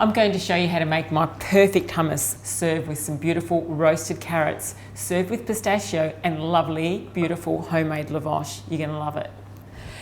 I'm going to show you how to make my perfect hummus, served with some beautiful roasted carrots, served with pistachio and lovely, beautiful homemade lavosh. You're going to love it.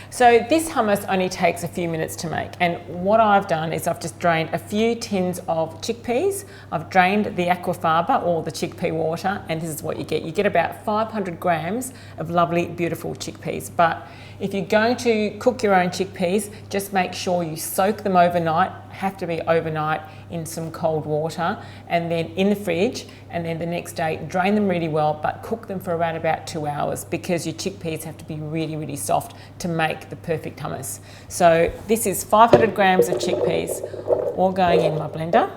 So this hummus only takes a few minutes to make, and what I've done is I've just drained a few tins of chickpeas. I've drained the aquafaba or the chickpea water, and this is what you get. You get about 500 grams of lovely, beautiful chickpeas. But if you're going to cook your own chickpeas, just make sure you soak them overnight, have to be overnight, in some cold water, and then in the fridge, and then the next day drain them really well, but cook them for around about 2 hours, because your chickpeas have to be really, really soft to make the perfect hummus. So this is 500 grams of chickpeas, all going in my blender.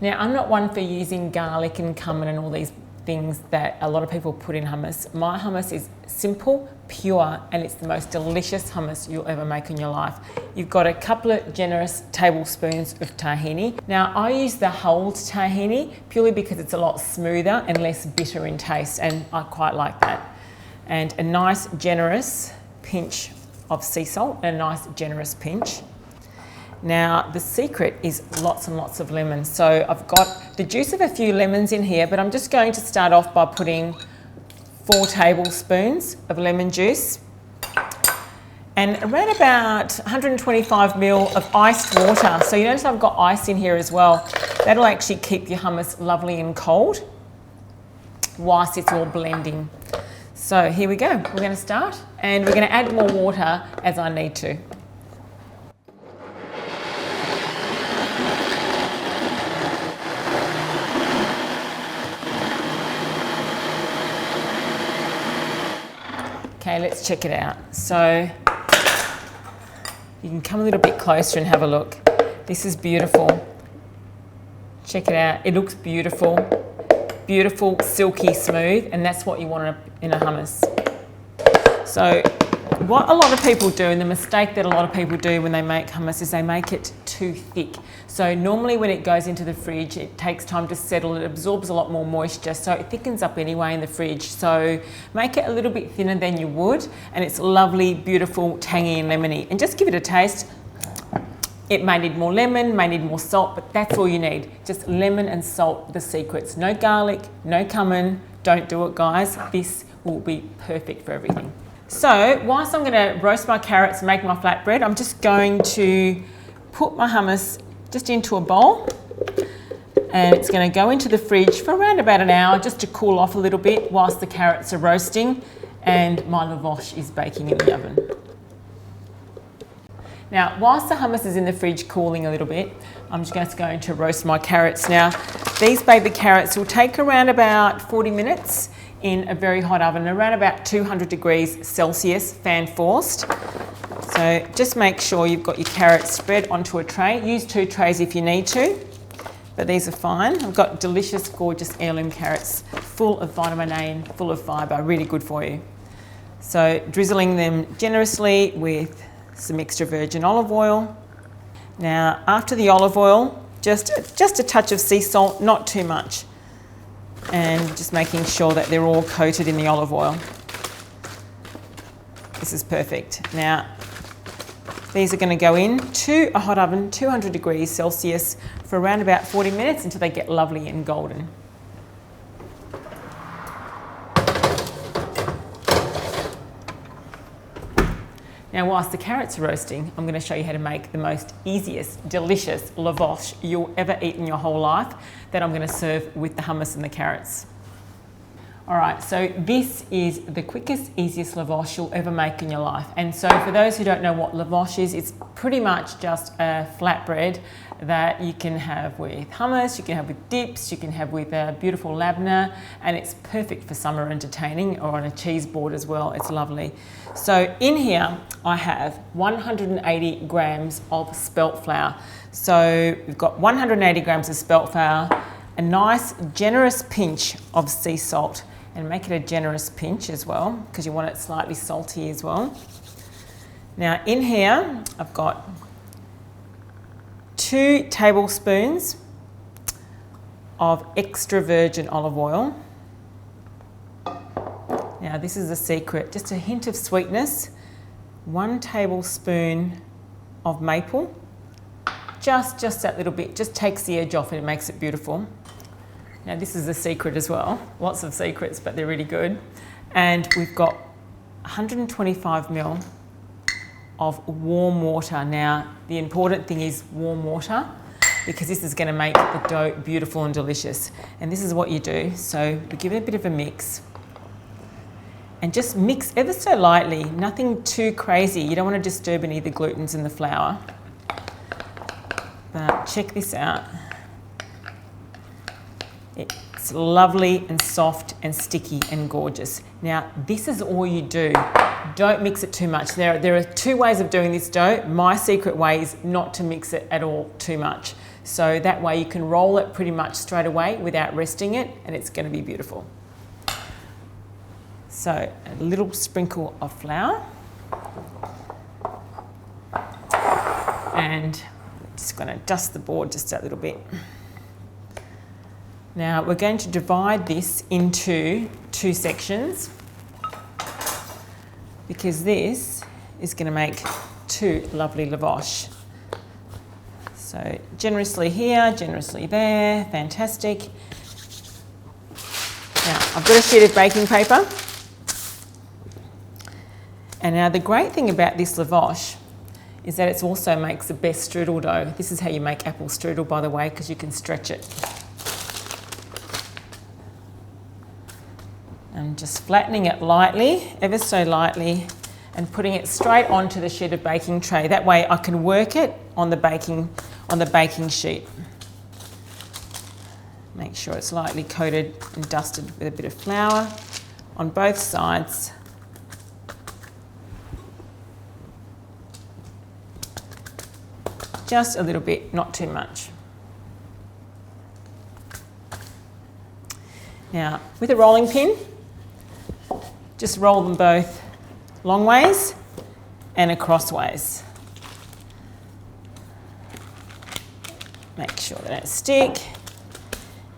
Now, I'm not one for using garlic and cumin and all these things that a lot of people put in hummus. My hummus is simple, pure, and it's the most delicious hummus you'll ever make in your life. You've got a couple of generous tablespoons of tahini. Now, I use the whole tahini purely because it's a lot smoother and less bitter in taste, and I quite like that. And a nice generous pinch of sea salt, and a nice generous pinch. Now, the secret is lots and lots of lemon. So I've got the juice of a few lemons in here, but I'm just going to start off by putting 4 tablespoons of lemon juice and around about 125 ml of iced water. So you notice I've got ice in here as well. That'll actually keep your hummus lovely and cold whilst it's all blending. So here we go. We're going to start, and we're going to add more water as I need to. Okay, let's check it out. So you can come a little bit closer and have a look. This is beautiful. Check it out. It looks beautiful. Beautiful, silky smooth, and that's what you want in a hummus. So what a lot of people do, and the mistake that a lot of people do when they make hummus, is they make it too thick. So normally when it goes into the fridge, it takes time to settle, it absorbs a lot more moisture, so it thickens up anyway in the fridge. So make it a little bit thinner than you would, and it's lovely, beautiful, tangy and lemony. And just give it a taste. It may need more lemon, may need more salt, but that's all you need. Just lemon and salt, the secrets. No garlic, no cumin. Don't do it, guys. This will be perfect for everything. So whilst I'm going to roast my carrots and make my flatbread, I'm just going to put my hummus just into a bowl, and it's going to go into the fridge for around about an hour just to cool off a little bit whilst the carrots are roasting and my lavosh is baking in the oven. Now, whilst the hummus is in the fridge cooling a little bit, I'm just going to roast my carrots. Now, these baby carrots will take around about 40 minutes in a very hot oven, around about 200 degrees Celsius, fan forced. So just make sure you've got your carrots spread onto a tray. Use 2 trays if you need to, but these are fine. I've got delicious, gorgeous heirloom carrots, full of vitamin A and full of fibre, really good for you. So drizzling them generously with some extra virgin olive oil. Now, after the olive oil, just a touch of sea salt, not too much, and just making sure that they're all coated in the olive oil. This is perfect. Now, these are going to go into a hot oven, 200 degrees Celsius, for around about 40 minutes until they get lovely and golden. Now, whilst the carrots are roasting, I'm going to show you how to make the most easiest, delicious lavosh you'll ever eat in your whole life, that I'm going to serve with the hummus and the carrots. All right, so this is the quickest, easiest lavosh you'll ever make in your life. And so for those who don't know what lavosh is, it's pretty much just a flatbread that you can have with hummus, you can have with dips, you can have with a beautiful labneh, and it's perfect for summer entertaining or on a cheese board as well. It's lovely. So in here, I have 180 grams of spelt flour. So we've got 180 grams of spelt flour, a nice generous pinch of sea salt, and make it a generous pinch as well, because you want it slightly salty as well. Now in here, I've got 2 tablespoons of extra virgin olive oil. Now this is a secret, just a hint of sweetness. 1 tablespoon of maple, just that little bit, just takes the edge off and it makes it beautiful. Now this is a secret as well, lots of secrets, but they're really good. And we've got 125 ml of warm water. Now the important thing is warm water, because this is going to make the dough beautiful and delicious. And this is what you do. So we give it a bit of a mix. And just mix ever so lightly, nothing too crazy. You don't want to disturb any of the glutens in the flour. But check this out. It's lovely and soft and sticky and gorgeous. Now, this is all you do. Don't mix it too much. There are two ways of doing this dough. My secret way is not to mix it at all too much. So that way you can roll it pretty much straight away without resting it, and it's going to be beautiful. So a little sprinkle of flour. And just going to dust the board just a little bit. Now we're going to divide this into two sections, because this is going to make two lovely lavosh. So generously here, generously there, fantastic. Now I've got a sheet of baking paper. And now the great thing about this lavosh is that it also makes the best strudel dough. This is how you make apple strudel, by the way, because you can stretch it. And just flattening it lightly, ever so lightly, and putting it straight onto the sheet of baking tray. That way I can work it on the baking sheet. Make sure it's lightly coated and dusted with a bit of flour on both sides. Just a little bit, not too much. Now, with a rolling pin, just roll them both long ways and across ways. Make sure they don't stick.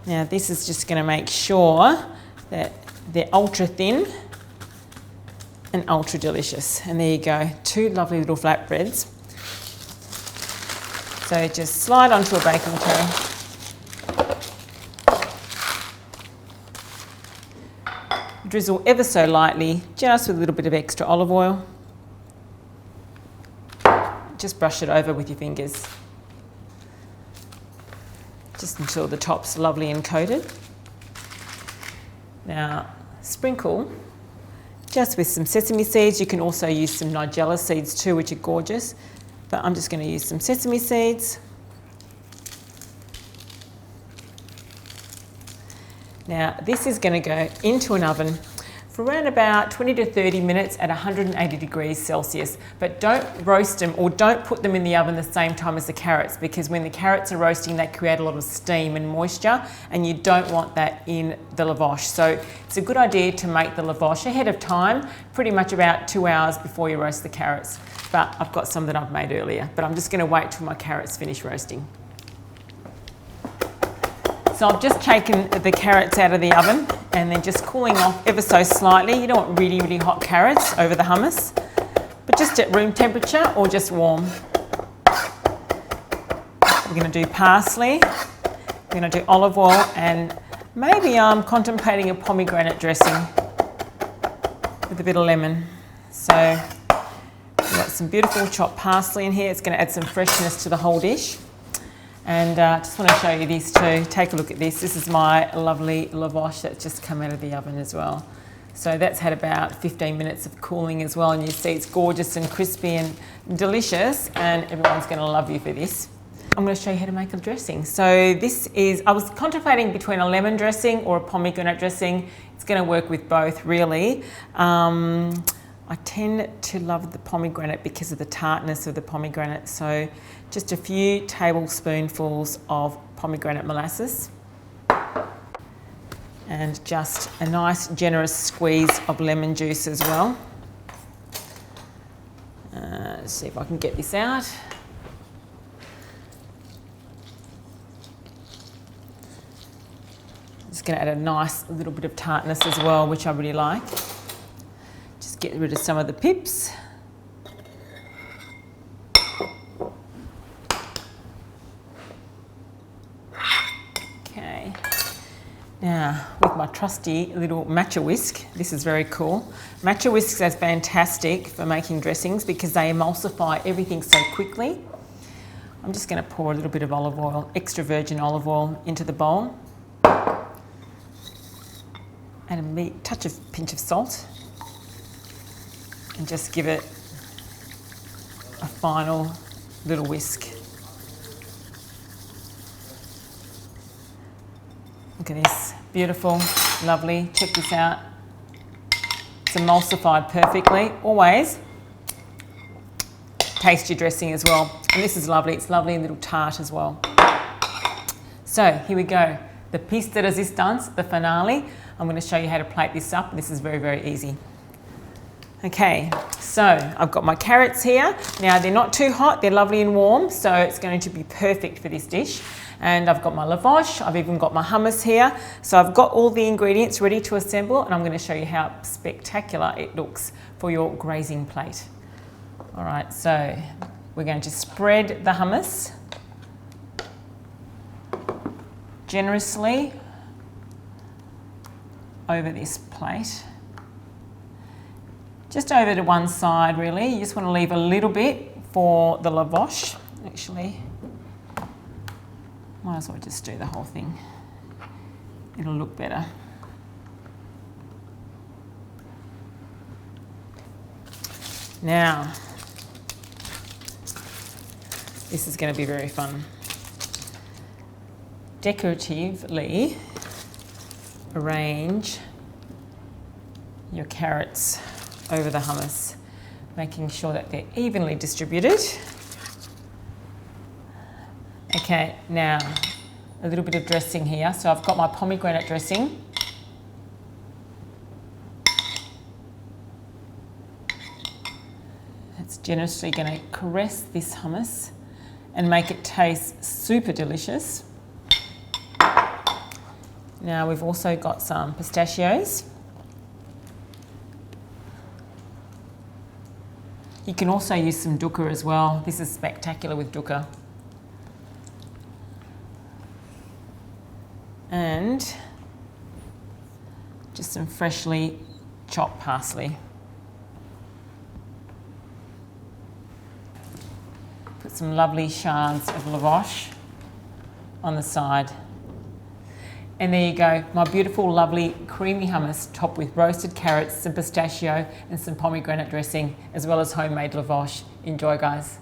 Now this is just going to make sure that they're ultra thin and ultra delicious. And there you go, two lovely little flatbreads. So just slide onto a baking tray. Drizzle ever so lightly, just with a little bit of extra olive oil. Just brush it over with your fingers, just until the top's lovely and coated. Now sprinkle just with some sesame seeds. You can also use some nigella seeds too, which are gorgeous, but I'm just going to use some sesame seeds. Now this is going to go into an oven for around about 20 to 30 minutes at 180 degrees Celsius. But don't roast them, or don't put them in the oven the same time as the carrots, because when the carrots are roasting they create a lot of steam and moisture, and you don't want that in the lavosh. So it's a good idea to make the lavosh ahead of time, pretty much about 2 hours before you roast the carrots. But I've got some that I've made earlier, but I'm just going to wait till my carrots finish roasting. So I've just taken the carrots out of the oven and then just cooling off ever so slightly. You don't want really, really hot carrots over the hummus, but just at room temperature or just warm. We're going to do parsley, we're going to do olive oil, and maybe I'm contemplating a pomegranate dressing with a bit of lemon. So we've got some beautiful chopped parsley in here. It's going to add some freshness to the whole dish. And I just want to show you this too. Take a look at this. This is my lovely lavosh that's just come out of the oven as well. So that's had about 15 minutes of cooling as well, and you see it's gorgeous and crispy and delicious, and everyone's going to love you for this. I'm going to show you how to make a dressing. So this is, I was contemplating between a lemon dressing or a pomegranate dressing. It's going to work with both really. I tend to love the pomegranate because of the tartness of the pomegranate. So just a few tablespoonfuls of pomegranate molasses and just a nice generous squeeze of lemon juice as well. Let's see if I can get this out. Just going to add a nice little bit of tartness as well, which I really like. Just get rid of some of the pips. Okay. Now, with my trusty little matcha whisk, this is very cool. Matcha whisks are fantastic for making dressings because they emulsify everything so quickly. I'm just going to pour a little bit of olive oil, extra virgin olive oil, into the bowl. And a pinch of salt. And just give it a final little whisk. Look at this, beautiful, lovely. Check this out. It's emulsified perfectly. Always taste your dressing as well. And this is lovely. It's lovely and little tart as well. So here we go. The piece de resistance, the finale. I'm going to show you how to plate this up. This is very, very easy. Okay, so I've got my carrots here. Now they're not too hot, they're lovely and warm, so it's going to be perfect for this dish. And I've got my lavosh, I've even got my hummus here. So I've got all the ingredients ready to assemble, and I'm going to show you how spectacular it looks for your grazing plate. All right, so we're going to spread the hummus generously over this plate. Just over to one side, really. You just want to leave a little bit for the lavosh. Actually, might as well just do the whole thing. It'll look better. Now, this is going to be very fun. Decoratively arrange your carrots over the hummus, making sure that they're evenly distributed. Okay, now a little bit of dressing here. So I've got my pomegranate dressing. It's generously going to caress this hummus and make it taste super delicious. Now we've also got some pistachios. You can also use some dukkha as well. This is spectacular with dukkha. And just some freshly chopped parsley. Put some lovely shards of lavosh on the side. And there you go, my beautiful, lovely, creamy hummus topped with roasted carrots, some pistachio and some pomegranate dressing, as well as homemade lavosh. Enjoy, guys.